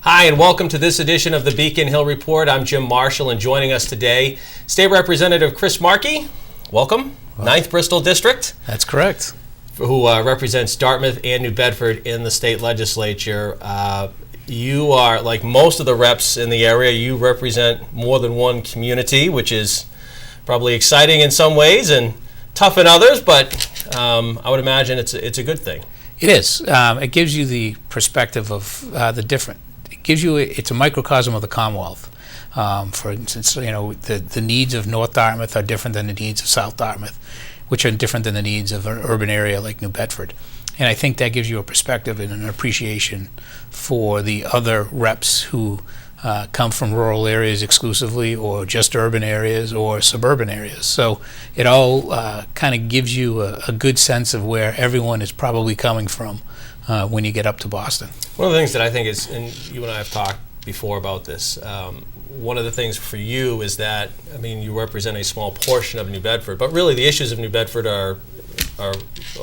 Hi, and welcome to this edition of the Beacon Hill Report. I'm Jim Marshall, and joining us today, State Representative Chris Markey. Welcome. 9th Bristol District. That's correct. Who represents Dartmouth and New Bedford in the state legislature. You are, like most of the reps in the area, you represent more than one community, which is probably exciting in some ways and tough in others, but I would imagine it's a good thing. It is. It gives you the perspective of the different. It's a microcosm of the Commonwealth. For instance, the needs of North Dartmouth are different than the needs of South Dartmouth, which are different than the needs of an urban area like New Bedford. And I think that gives you a perspective and an appreciation for the other reps who come from rural areas exclusively, or just urban areas, or suburban areas. So it all kind of gives you a good sense of where everyone is probably coming from when you get up to Boston. One of the things that I think is, and you and I have talked before about this, one of the things for you is that, I mean, you represent a small portion of New Bedford, but really the issues of New Bedford are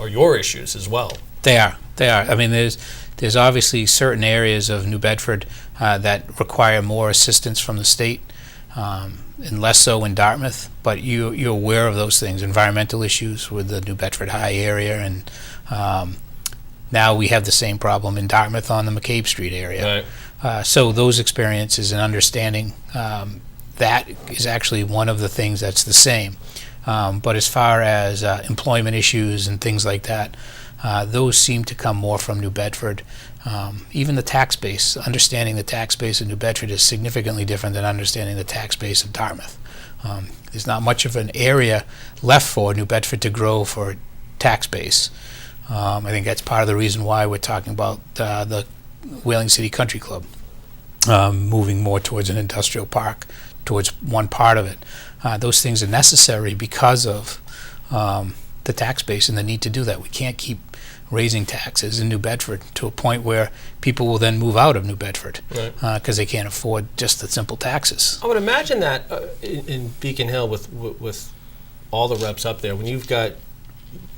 your issues as well. They are. I mean, there's obviously certain areas of New Bedford that require more assistance from the state, and less so in Dartmouth. But you're aware of those things, environmental issues with the New Bedford High area, and now we have the same problem in Dartmouth on the McCabe Street area. Right. So those experiences and understanding, that is actually one of the things that's the same. But as far as employment issues and things like that, those seem to come more from New Bedford. Even the tax base, understanding the tax base of New Bedford is significantly different than understanding the tax base of Dartmouth. There's not much of an area left for New Bedford to grow for tax base. I think that's part of the reason why we're talking about the Whaling City Country Club moving more towards an industrial park, towards one part of it. Those things are necessary because of the tax base and the need to do that. We can't keep raising taxes in New Bedford to a point where people will then move out of New Bedford because they can't afford just the simple taxes. I would imagine that in Beacon Hill with all the reps up there, when you've got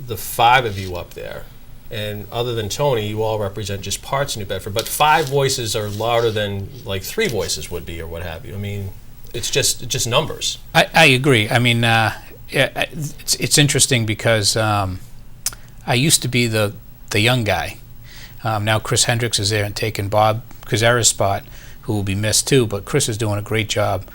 the 5 of you up there, and other than Tony, you all represent just parts of New Bedford, but 5 voices are louder than like 3 voices would be, or what have you. I mean, it's just numbers. I agree. I mean, it's interesting because I used to be the young guy. Now Chris Hendricks is there and taking Bob Kazera's spot, who will be missed too, but Chris is doing a great job.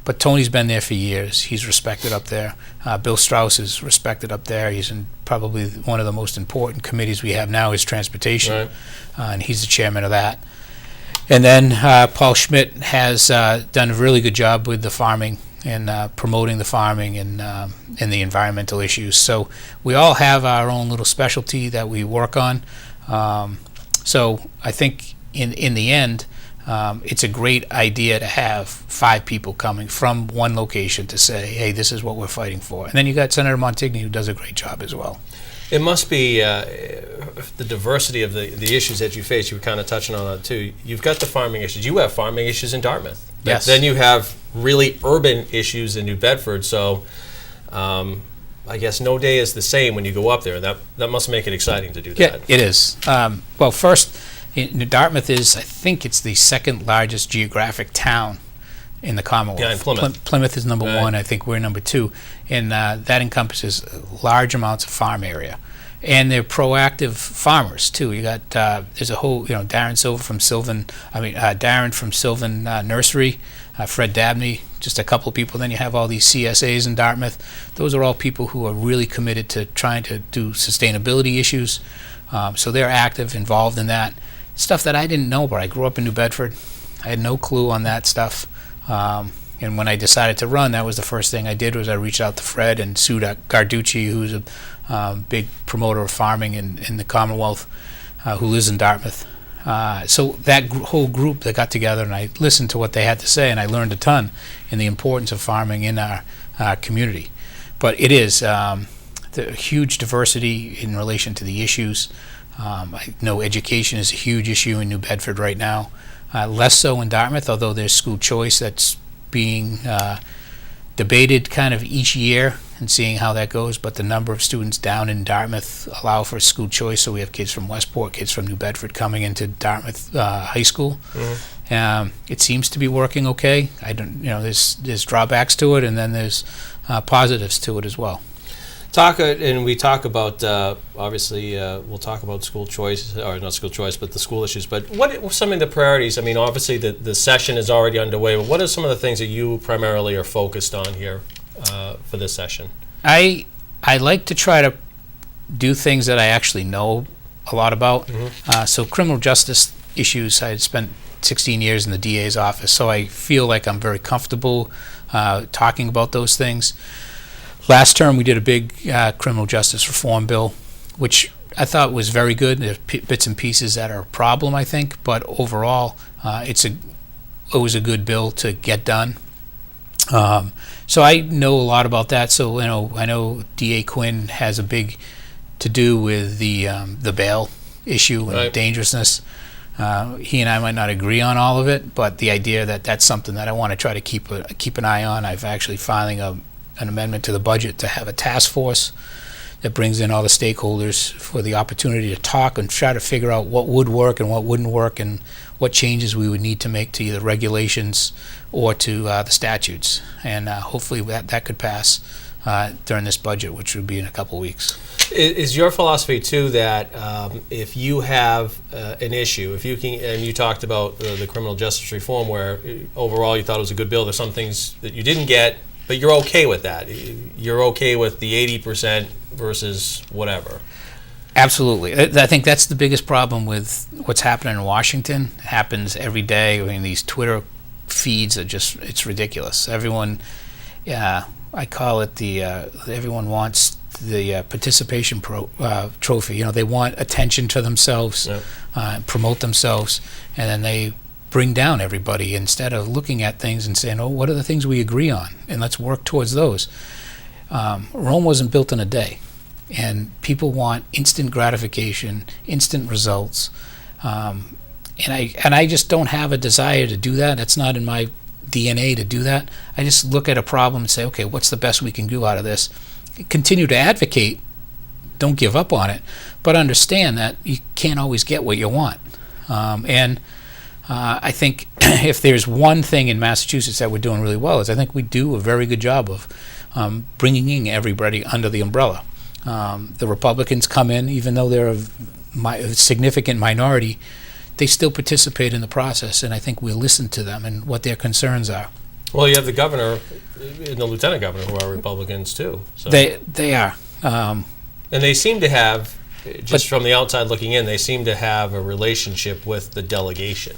But Tony's been there for years. He's respected up there. Bill Strauss is respected up there. He's in probably one of the most important committees we have now is transportation, Right. And he's the chairman of that. And then Paul Schmidt has done a really good job with the farming and promoting the farming and the environmental issues. So we all have our own little specialty that we work on. So I think in the end, it's a great idea to have 5 people coming from one location to say, hey, this is what we're fighting for. And then you got Senator Montigny, who does a great job as well. It must be the diversity of the issues that you face. You were kind of touching on that too. You've got the farming issues. You have farming issues in Dartmouth. Yes. Then you have really urban issues in New Bedford. So I guess no day is the same when you go up there. That must make it exciting to do that. Yeah, it is. Well, first, Dartmouth is, I think it's the 2nd largest geographic town in the Commonwealth. Behind Plymouth. Plymouth is number Right. 1. I think we're number 2. And that encompasses large amounts of farm area. And they're proactive farmers too. You got there's a whole, Darren from Sylvan Nursery, Fred Dabney, just a couple of people. Then you have all these CSAs in Dartmouth. Those are all people who are really committed to trying to do sustainability issues. So they're active, involved in that. Stuff that I didn't know about. I grew up in New Bedford. I had no clue on that stuff. And when I decided to run, that was the first thing I did was I reached out to Fred and Sue Garducci, who's a big promoter of farming in the Commonwealth, who lives in Dartmouth. So that whole group that got together, and I listened to what they had to say, and I learned a ton in the importance of farming in our community. But it is the huge diversity in relation to the issues. I know education is a huge issue in New Bedford right now. Less so in Dartmouth, although there's school choice that's being debated kind of each year. and seeing how that goes. But the number of students down in Dartmouth allow for school choice, so we have kids from Westport, kids from New Bedford coming into Dartmouth High School. It seems to be working okay. I don't, there's drawbacks to it, and then there's positives to it as well. And we talk about, obviously, we'll talk about school choice, or not school choice, but the school issues. But what are some of the priorities? I mean, obviously, the session is already underway, but what are some of the things that you primarily are focused on here for this session? I like to try to do things that I actually know a lot about. So criminal justice issues, I had spent 16 years in the DA's office, so I feel like I'm very comfortable talking about those things. Last term, we did a big criminal justice reform bill, which I thought was very good. There's bits and pieces that are a problem, I think, but overall, it was a good bill to get done. So I know a lot about that. So I know DA Quinn has a big to do with the bail issue and Right. dangerousness. He and I might not agree on all of it, but the idea that that's something that I want to try to keep an eye on. I've actually filing an amendment to the budget to have a task force that brings in all the stakeholders for the opportunity to talk and try to figure out what would work and what wouldn't work and what changes we would need to make to either regulations or to the statutes. And hopefully that could pass during this budget, which would be in a couple weeks. Is your philosophy too that if you have an issue, if you can, and you talked about the criminal justice reform, where overall you thought it was a good bill, there's some things that you didn't get, but you're okay with that. You're okay with the 80% versus whatever. Absolutely. I think that's the biggest problem with what's happening in Washington. It happens every day. I mean, these Twitter feeds are it's ridiculous. Everyone, I call it everyone wants the participation trophy. They want attention to themselves, promote themselves, and then they bring down everybody instead of looking at things and saying, what are the things we agree on, and let's work towards those. Rome wasn't built in a day, and people want instant gratification, instant results, and I just don't have a desire to do that. That's not in my DNA to do that. I just look at a problem and say, okay, what's the best we can do out of this? Continue to advocate, don't give up on it, but understand that you can't always get what you want. I think if there's one thing in Massachusetts that we're doing really well is I think we do a very good job of bringing in everybody under the umbrella. The Republicans come in, even though they're a significant minority, they still participate in the process, and I think we'll listen to them and what their concerns are. Well, you have the governor and the lieutenant governor who are Republicans too. So. They are. And they seem to have, just from the outside looking in, they seem to have a relationship with the delegation.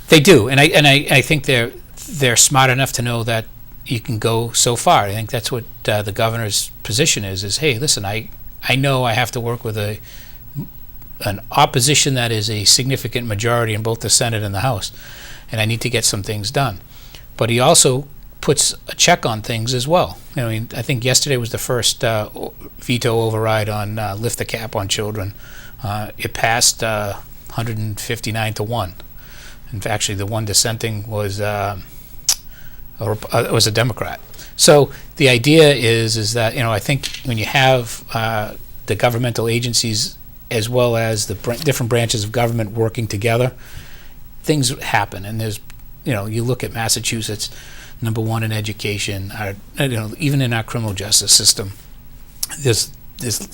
They do, and I think they're smart enough to know that you can go so far. I think that's what the governor's position is hey, listen, I know I have to work with an opposition that is a significant majority in both the Senate and the House, and I need to get some things done. But he also puts a check on things as well. I mean, I think yesterday was the first veto override on lift the cap on children. It passed 159 to 1. In fact, actually, the one dissenting was a Democrat. So the idea is that I think when you have the governmental agencies as well as the different branches of government working together, things happen. And there's you look at Massachusetts, number one in education. Even in our criminal justice system, there's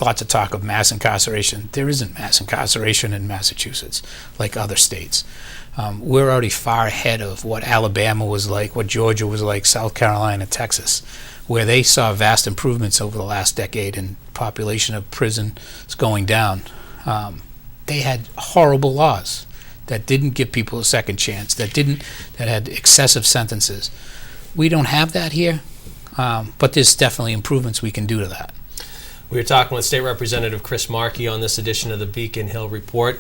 lots of talk of mass incarceration. There isn't mass incarceration in Massachusetts like other states. We're already far ahead of what Alabama was like, what Georgia was like, South Carolina, Texas, where they saw vast improvements over the last decade in population of prisons going down. They had horrible laws that didn't give people a second chance, that had excessive sentences. We don't have that here, but there's definitely improvements we can do to that. We were talking with State Representative Chris Markey on this edition of the Beacon Hill Report.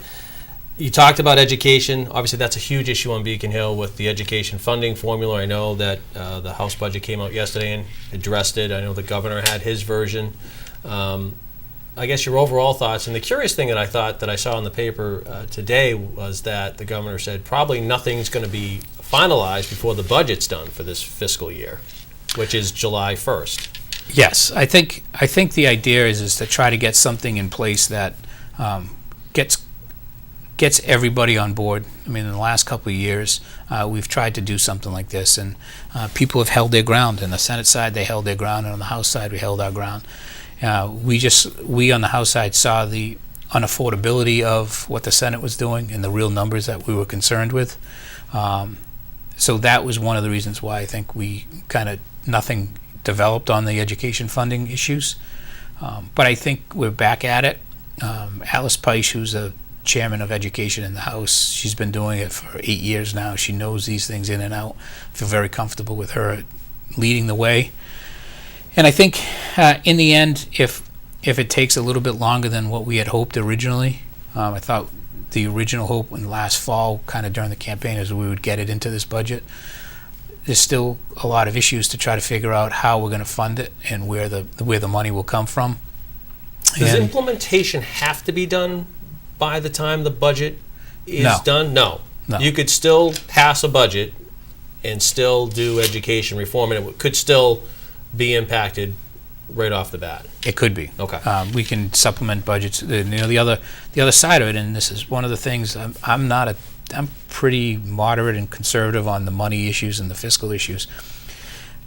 You talked about education. Obviously, that's a huge issue on Beacon Hill with the education funding formula. I know that the House budget came out yesterday and addressed it. I know the governor had his version. I guess your overall thoughts, and the curious thing that I thought that I saw in the paper today was that the governor said probably nothing's going to be finalized before the budget's done for this fiscal year, which is July 1st. Yes, I think the idea is to try to get something in place that gets everybody on board. I mean, in the last couple of years, we've tried to do something like this, and people have held their ground. On the Senate side, they held their ground, and on the House side, we held our ground. We on the House side saw the unaffordability of what the Senate was doing and the real numbers that we were concerned with. So that was one of the reasons why I think we nothing developed on the education funding issues. But I think we're back at it. Alice Peisch, who's the chairman of education in the House, she's been doing it for 8 years now. She knows these things in and out. I feel very comfortable with her leading the way. And I think in the end, if it takes a little bit longer than what we had hoped originally, I thought the original hope in last fall, kind of during the campaign, is we would get it into this budget. There's still a lot of issues to try to figure out how we're going to fund it and where the money will come from. Does implementation have to be done by the time the budget is done? No. You could still pass a budget and still do education reform, and it could still be impacted right off the bat. It could be. Okay. We can supplement budgets. The other side of it, and this is one of the things, I'm pretty moderate and conservative on the money issues and the fiscal issues.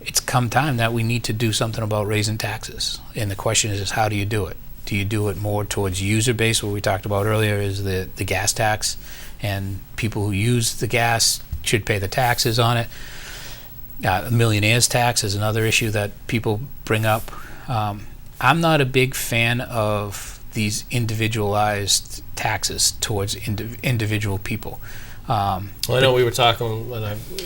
It's come time that we need to do something about raising taxes, and the question is how do you do it? Do you do it more towards user base? What we talked about earlier is the gas tax, and people who use the gas should pay the taxes on it. Millionaire's tax is another issue that people bring up. I'm not a big fan of these individualized taxes towards individual people. Well, I know we were talking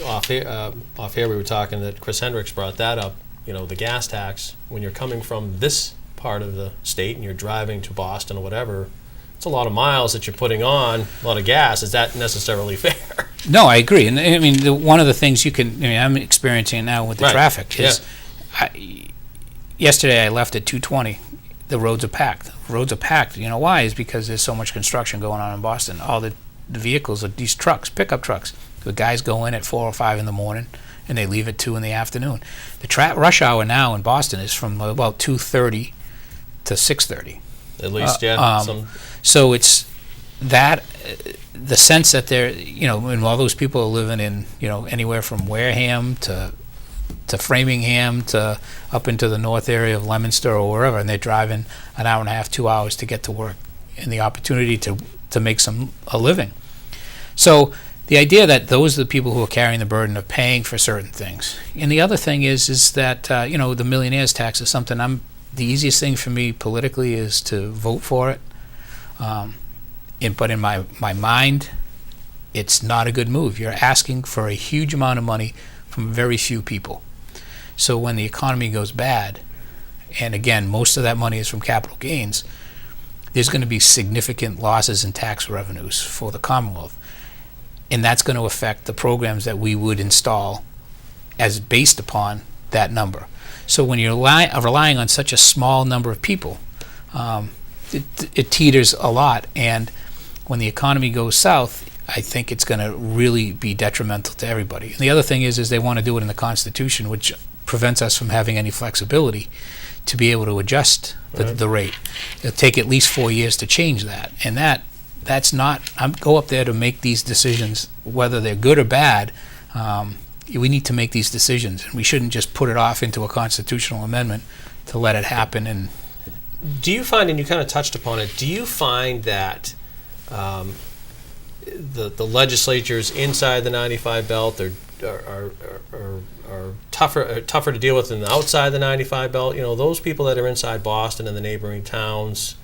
off here. We were talking that Chris Hendricks brought that up. The gas tax, when you're coming from this part of the state and you're driving to Boston or whatever, it's a lot of miles that you're putting on, a lot of gas. Is that necessarily fair? No, I agree. And I mean, one of the things I'm experiencing it now with the traffic is, yesterday I left at 2:20. The roads are packed. Why? Is because there's so much construction going on in Boston. All the vehicles are these trucks, pickup trucks. The guys go in at 4 or 5 in the morning, and they leave at 2 in the afternoon. The rush hour now in Boston is from about 2:30 to 6:30. At least, So it's that the sense that they're, and all those people are living in, anywhere from Wareham to Framingham to up into the north area of Leominster or wherever, and they're driving an hour and a half, 2 hours to get to work, and the opportunity to make a living. So the idea that those are the people who are carrying the burden of paying for certain things. And the other thing is that the millionaire's tax is something the easiest thing for me politically is to vote for it. But in my mind, it's not a good move. You're asking for a huge amount of money from very few people. So when the economy goes bad, and again, most of that money is from capital gains, there's going to be significant losses in tax revenues for the Commonwealth. And that's going to affect the programs that we would install as based upon that number. So when you're relying on such a small number of people, it teeters a lot. And when the economy goes south, I think it's going to really be detrimental to everybody. And the other thing is they want to do it in the Constitution, which prevents us from having any flexibility to be able to adjust the rate. It'll take at least 4 years to change that. And that's not, go up there to make these decisions, whether they're good or bad. We need to make these decisions, and we shouldn't just put it off into a constitutional amendment to let it happen. And do you find, and you kind of touched upon it, do you find that the legislatures inside the 95 belt are tougher to deal with than outside the 95 belt? Those people that are inside Boston and the neighboring towns,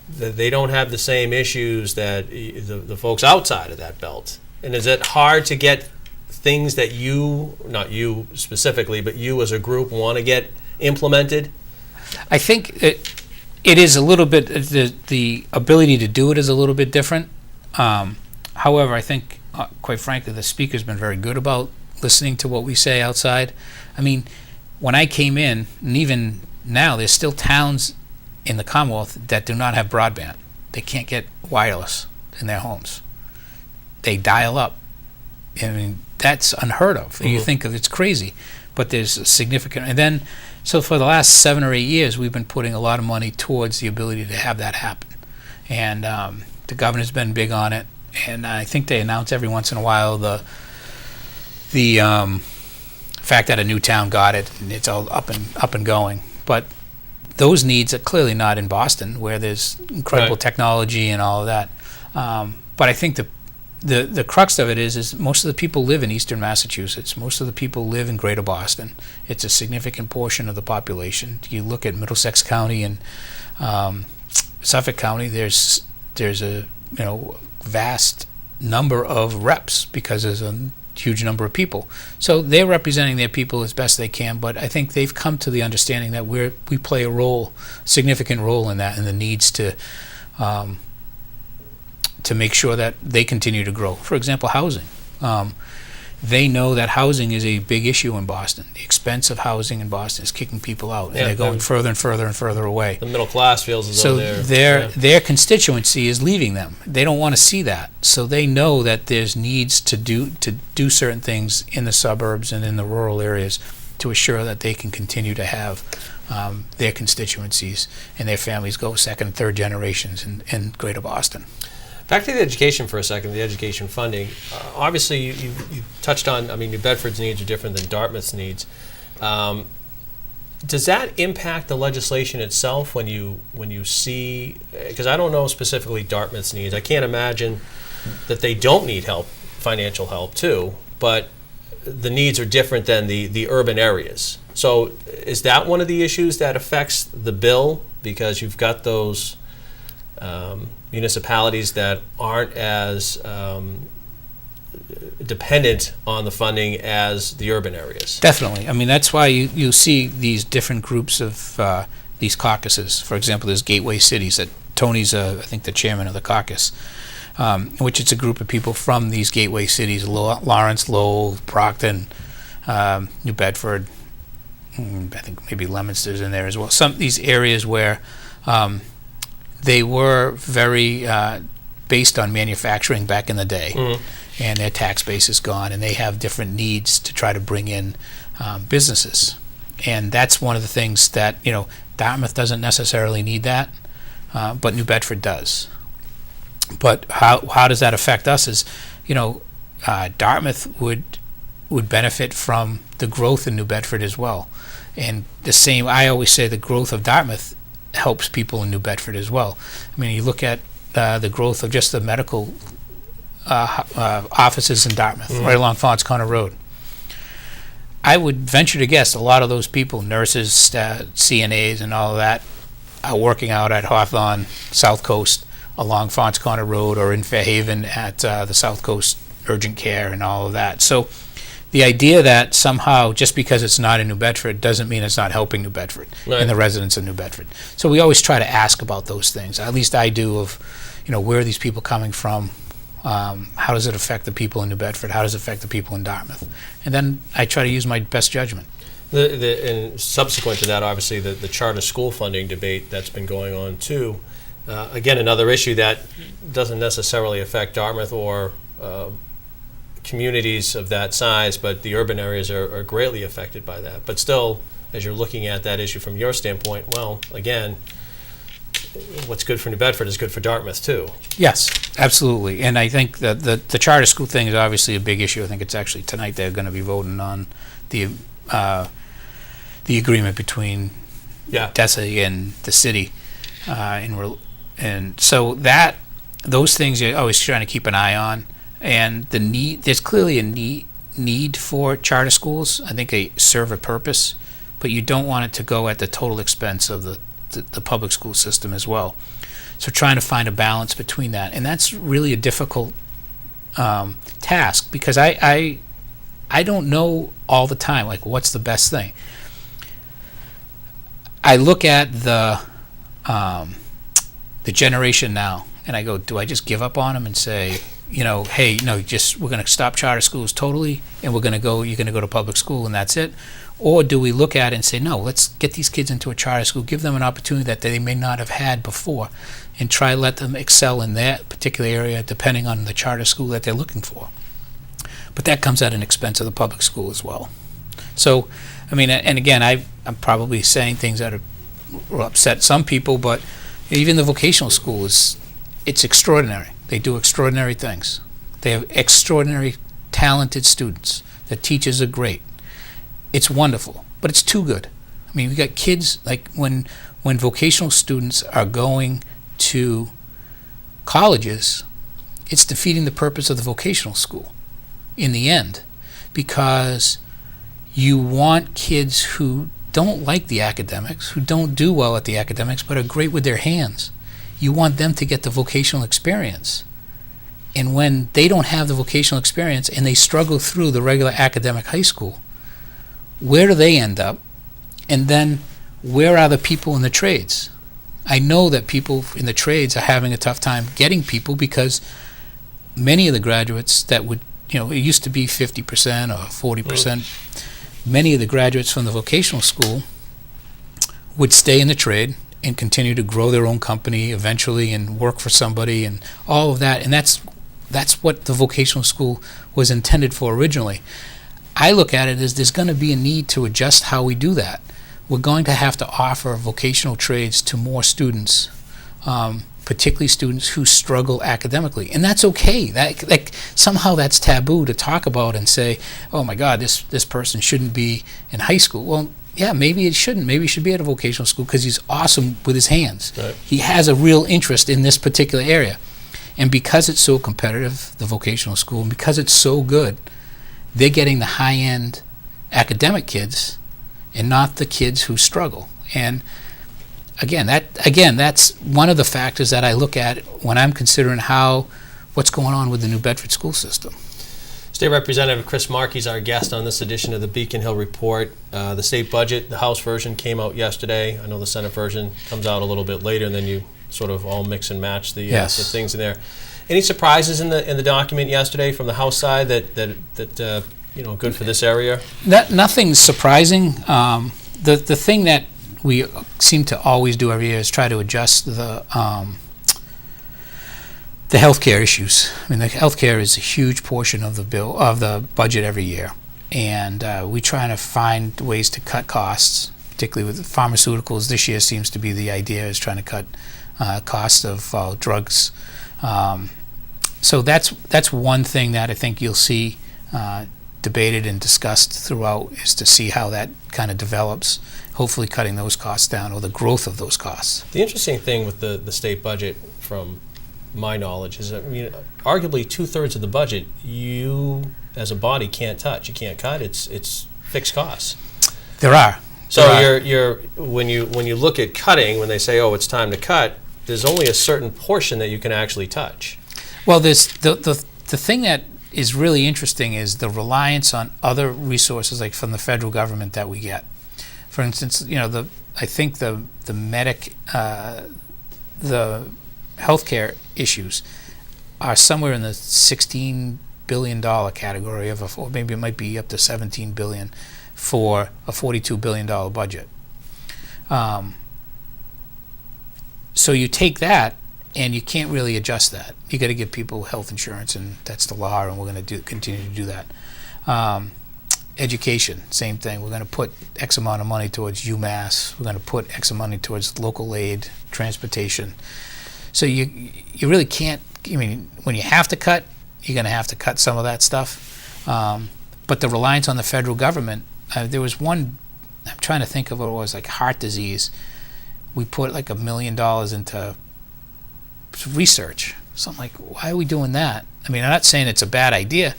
they don't have the same issues that the folks outside of that belt. And is it hard to get things that you, not you specifically, but you as a group want to get implemented? I think it is a little bit, the ability to do it is a little bit different. However, I think, quite frankly, the speaker's been very good about listening to what we say outside. I mean, when I came in, and even now, there's still towns in the Commonwealth that do not have broadband. They can't get wireless in their homes. They dial up. I mean, that's unheard of. Mm-hmm. You think it's crazy. but there's a significant, and then, so for the last 7 or 8 years, we've been putting a lot of money towards the ability to have that happen. And the governor's been big on it, and I think they announce every once in a while the fact that a new town got it, and it's all up and going. But those needs are clearly not in Boston, where there's incredible technology and all of that. But I think the crux of it is most of the people live in eastern Massachusetts. Most of the people live in greater Boston. It's a significant portion of the population. You look at Middlesex County and Suffolk County, there's a vast number of reps because there's a huge number of people. So they're representing their people as best they can, but I think they've come to the understanding that we play a significant role in that, and the needs to make sure that they continue to grow. For example, housing. They know that housing is a big issue in Boston. The expense of housing in Boston is kicking people out, and they're going further and further and further away. The middle class feels as though their constituency is leaving them. They don't want to see that. So they know that there's needs to do certain things in the suburbs and in the rural areas to assure that they can continue to have their constituencies and their families go second and third generations in greater Boston. Back to the education for a second, the education funding. Obviously, you touched on, New Bedford's needs are different than Dartmouth's needs. Does that impact the legislation itself when you see, because I don't know specifically Dartmouth's needs. I can't imagine that they don't need help, financial help too, but the needs are different than the urban areas. So is that one of the issues that affects the bill, because you've got those municipalities that aren't as dependent on the funding as the urban areas? Definitely. That's why you see these different groups of these caucuses. For example, there's gateway cities that Tony's, I think, the chairman of the caucus, which it's a group of people from these gateway cities: Lawrence, Lowell, Brockton, New Bedford. I think maybe Leominster's in there as well. Some of these areas where they were very based on manufacturing back in the day, and their tax base is gone, and they have different needs to try to bring in businesses. And that's one of the things that, Dartmouth doesn't necessarily need that, but New Bedford does. But how does that affect us is, Dartmouth would benefit from the growth in New Bedford as well. And I always say the growth of Dartmouth helps people in New Bedford as well. You look at the growth of just the medical offices in Dartmouth, right along Fons Corner Road. I would venture to guess a lot of those people, nurses, CNAs, and all of that, are working out at Hawthorne, South Coast, along Fons Corner Road, or in Fairhaven at the South Coast Urgent Care and all of that. So the idea that somehow, just because it's not in New Bedford, doesn't mean it's not helping New Bedford and the residents of New Bedford. So we always try to ask about those things. At least I do, of, where are these people coming from? How does it affect the people in New Bedford? How does it affect the people in Dartmouth? And then I try to use my best judgment. And subsequent to that, obviously, the charter school funding debate that's been going on too. Again, another issue that doesn't necessarily affect Dartmouth or communities of that size, but the urban areas are greatly affected by that. But still, as you're looking at that issue from your standpoint, well, again, what's good for New Bedford is good for Dartmouth too. Yes, absolutely. And I think that the charter school thing is obviously a big issue. I think it's actually tonight they're going to be voting on the agreement between DESA and the city, and so those things you're always trying to keep an eye on. And there's clearly a need for charter schools. I think they serve a purpose, but you don't want it to go at the total expense of the public school system as well. So trying to find a balance between that, and that's really a difficult task, because I don't know all the time, like, what's the best thing. I look at the generation now, and I go, do I just give up on them and say, hey, no, we're going to stop charter schools totally, and you're going to go to public school, and that's it? Or do we look at it and say, no, let's get these kids into a charter school, give them an opportunity that they may not have had before, and try to let them excel in that particular area depending on the charter school that they're looking for. But that comes at an expense of the public school as well. So, I mean, and again, I'm probably saying things that will upset some people, but even the vocational school it's extraordinary. They do extraordinary things. They have extraordinary talented students. The teachers are great. It's wonderful, but it's too good. I mean, we got kids, like when vocational students are going to colleges, it's defeating the purpose of the vocational school in the end, because you want kids who don't like the academics, who don't do well at the academics, but are great with their hands. You want them to get the vocational experience. And when they don't have the vocational experience and they struggle through the regular academic high school, where do they end up? And then where are the people in the trades? I know that people in the trades are having a tough time getting people, because many of the graduates that would, it used to be 50% or 40%, many of the graduates from the vocational school would stay in the trade and continue to grow their own company eventually and work for somebody and all of that. And that's what the vocational school was intended for originally. I look at it as there's going to be a need to adjust how we do that. We're going to have to offer vocational trades to more students, particularly students who struggle academically, and that's okay. Like somehow that's taboo to talk about and say, "Oh my God, this person shouldn't be in high school." Well, yeah, maybe it shouldn't. Maybe he should be at a vocational school because he's awesome with his hands. Right. He has a real interest in this particular area, and because it's so competitive, the vocational school, and because it's so good, they're getting the high-end academic kids and not the kids who struggle. And again, that's one of the factors that I look at when I'm considering what's going on with the New Bedford school system. State Representative Chris Markey is our guest on this edition of the Beacon Hill Report. The state budget, the House version came out yesterday. I know the Senate version comes out a little bit later, and then you sort of all mix and match the things in there. Any surprises in the document yesterday from the House side that good for this area? Nothing surprising. The thing that we seem to always do every year is try to adjust the healthcare issues. I mean, the healthcare is a huge portion of the budget every year, and we try to find ways to cut costs, particularly with pharmaceuticals. This year seems to be the idea is trying to cut costs of drugs. So that's one thing that I think you'll see debated and discussed throughout, is to see how that kind of develops, hopefully cutting those costs down or the growth of those costs. The interesting thing with the state budget, from my knowledge, is, arguably 2/3 of the budget you as a body can't touch. You can't cut. It's fixed costs. There are. So you're when you look at cutting, when they say, oh, it's time to cut, there's only a certain portion that you can actually touch. Well, there's the thing that is really interesting is the reliance on other resources, like from the federal government, that we get. For instance, I think the healthcare issues are somewhere in the $16 billion category or maybe it might be up to $17 billion for a $42 billion budget. So you take that, and you can't really adjust that. You got to give people health insurance, and that's the law, and we're going to continue to do that. Education, same thing. We're going to put X amount of money towards UMass. We're going to put X amount of money towards local aid, transportation. So you really can't. I mean, when you have to cut, you're going to have to cut some of that stuff. But the reliance on the federal government. There was one. I'm trying to think of what it was, like heart disease. We put like $1 million into research. So I'm like, why are we doing that? I mean, I'm not saying it's a bad idea,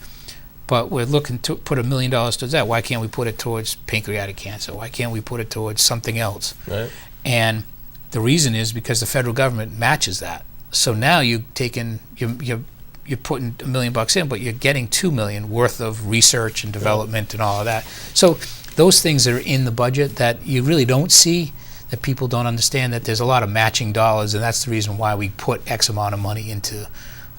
but we're looking to put $1 million towards that. Why can't we put it towards pancreatic cancer? Why can't we put it towards something else? Right. And the reason is because the federal government matches that. So now you're putting $1 million in, but you're getting $2 million worth of research and development and all of that. So those things are in the budget that you really don't see, that people don't understand, that there's a lot of matching dollars, and that's the reason why we put X amount of money into,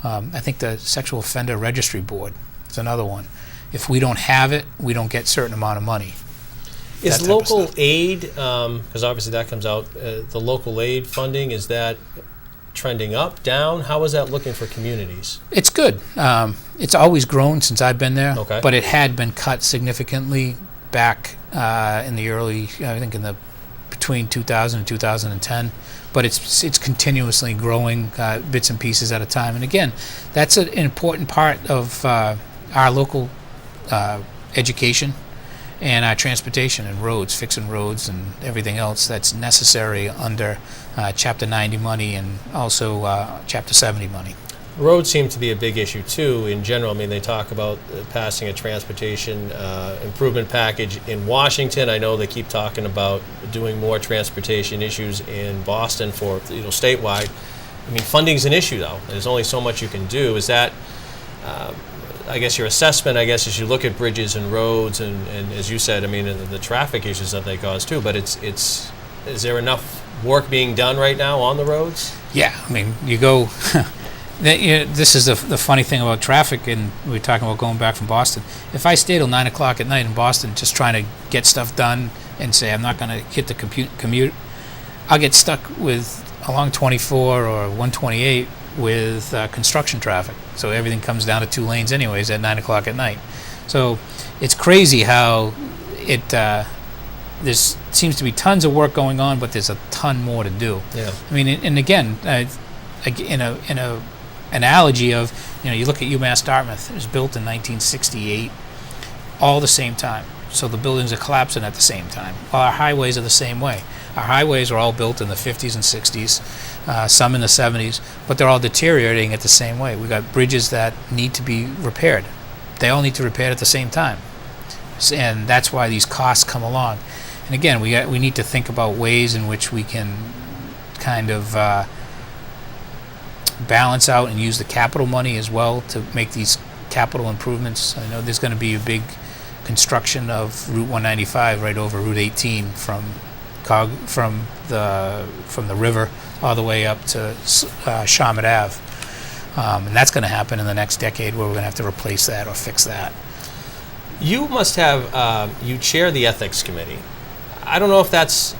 I think the Sexual Offender Registry Board is another one. If we don't have it, we don't get a certain amount of money. Is local aid, because obviously that comes out, the local aid funding, is that trending up, down? How is that looking for communities? It's good. It's always grown since I've been there, Okay. but it had been cut significantly back in the early, I think between 2000 and 2010, but it's continuously growing bits and pieces at a time. And again, that's an important part of our local education and our transportation and roads, fixing roads and everything else that's necessary under Chapter 90 money and also Chapter 70 money. Roads seem to be a big issue too in general. I mean, they talk about passing a transportation improvement package in Washington. I know they keep talking about doing more transportation issues in Boston for, statewide. I mean, funding's an issue though. There's only so much you can do. Is that, I guess, your assessment, as you look at bridges and roads and as you said, I mean, the traffic issues that they cause too, but is there enough work being done right now on the roads? Yeah, I mean, you go... This is the funny thing about traffic, and we're talking about going back from Boston. If I stay till 9 o'clock at night in Boston just trying to get stuff done and say I'm not going to hit the commute, I'll get stuck along 24 or 128 with construction traffic. So everything comes down to 2 lanes anyways at 9 o'clock at night. So it's crazy how there seems to be tons of work going on, but there's a ton more to do. Yeah. I mean, and again, in a analogy of, you look at UMass Dartmouth. It was built in 1968, all the same time. So the buildings are collapsing at the same time. Well, our highways are the same way. Our highways are all built in the 50s and 60s, some in the 70s, but they're all deteriorating at the same way. We've got bridges that need to be repaired. They all need to repair at the same time. And that's why these costs come along. And again, we need to think about ways in which we can kind of balance out and use the capital money as well to make these capital improvements. I know there's going to be a big construction of Route 195 right over Route 18 from the river all the way up to Shawmut Ave. And that's going to happen in the next decade, where we're going to have to replace that or fix that. You must have, you chair the ethics committee. I don't know if that's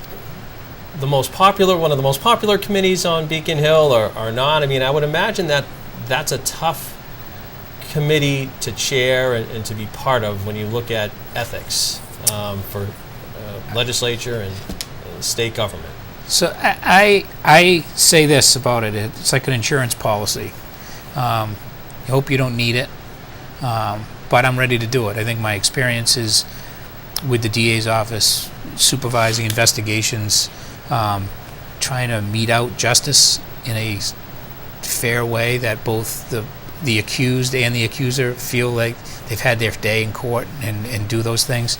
one of the most popular committees on Beacon Hill or not. I mean, I would imagine that that's a tough committee to chair and to be part of when you look at ethics for legislature and state government. So I say this about it. It's like an insurance policy. I hope you don't need it, but I'm ready to do it. I think my experiences with the DA's office, supervising investigations, trying to mete out justice in a fair way that both the accused and the accuser feel like they've had their day in court and do those things.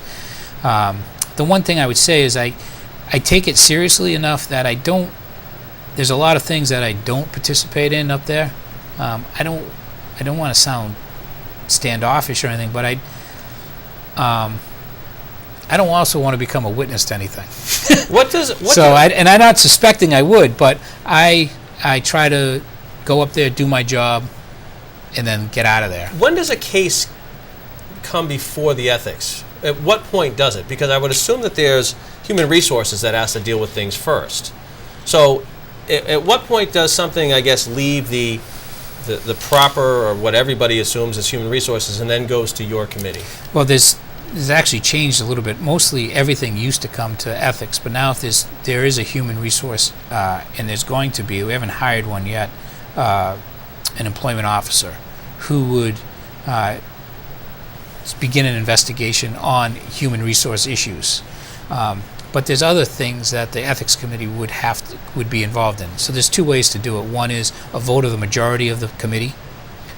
The one thing I would say is I take it seriously enough that there's a lot of things that I don't participate in up there. I don't want to sound standoffish or anything, but I don't also want to become a witness to anything. I'm not suspecting I would, but I try to go up there, do my job, and then get out of there. When does a case come before the ethics? At what point does it? Because I would assume that there's human resources that has to deal with things first. So at what point does something, I guess, leave the proper, or what everybody assumes is human resources, and then goes to your committee? Well, there's actually changed a little bit. Mostly everything used to come to ethics, but now if there is a human resource, and there's going to be, we haven't hired one yet, an employment officer who would begin an investigation on human resource issues. But there's other things that the ethics committee would be involved in. So there's 2 ways to do it. One is a vote of the majority of the committee,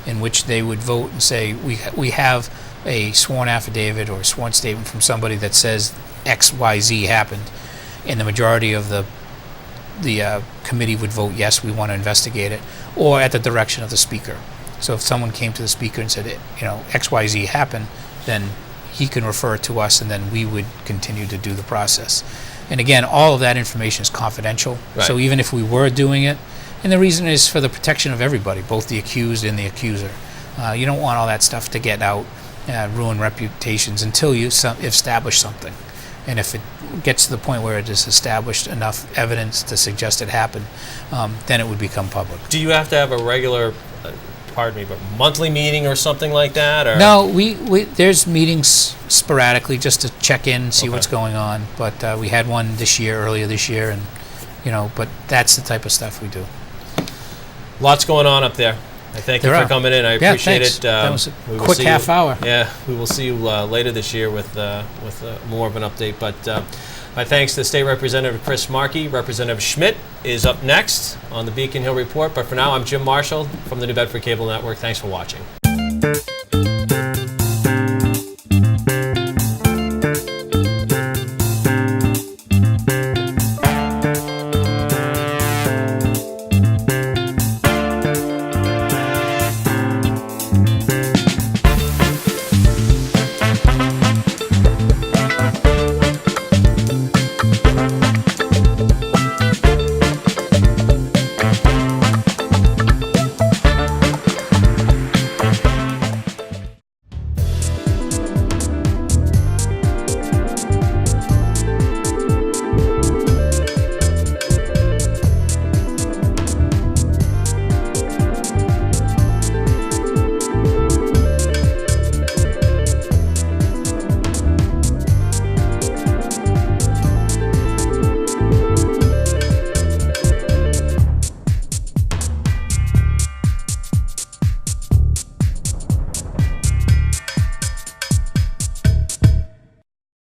in which they would vote and say, we have a sworn affidavit or a sworn statement from somebody that says X, Y, Z happened, and the majority of the committee would vote yes, we want to investigate it, or at the direction of the speaker. So if someone came to the speaker and said, X, Y, Z happened, then he can refer it to us, and then we would continue to do the process. And again, all of that information is confidential. Right. So even if we were doing it, and the reason is for the protection of everybody, both the accused and the accuser. You don't want all that stuff to get out, ruin reputations until you establish something. And if it gets to the point where it is established enough evidence to suggest it happened, then it would become public. Do you have to have a regular pardon me, but monthly meeting or something like that? Or? No, we there's meetings sporadically just to check in, see Okay. what's going on. But we had one earlier this year, and but that's the type of stuff we do. Lots going on up there. I thank you There for are. coming in. I Yeah, appreciate thanks. it. That was a we will quick see half hour. Yeah, we will see you later this year with more of an update. But my thanks to State Representative Chris Markey. Representative Schmidt is up next on the Beacon Hill Report. But for now, I'm Jim Marshall from the New Bedford Cable Network. Thanks for watching.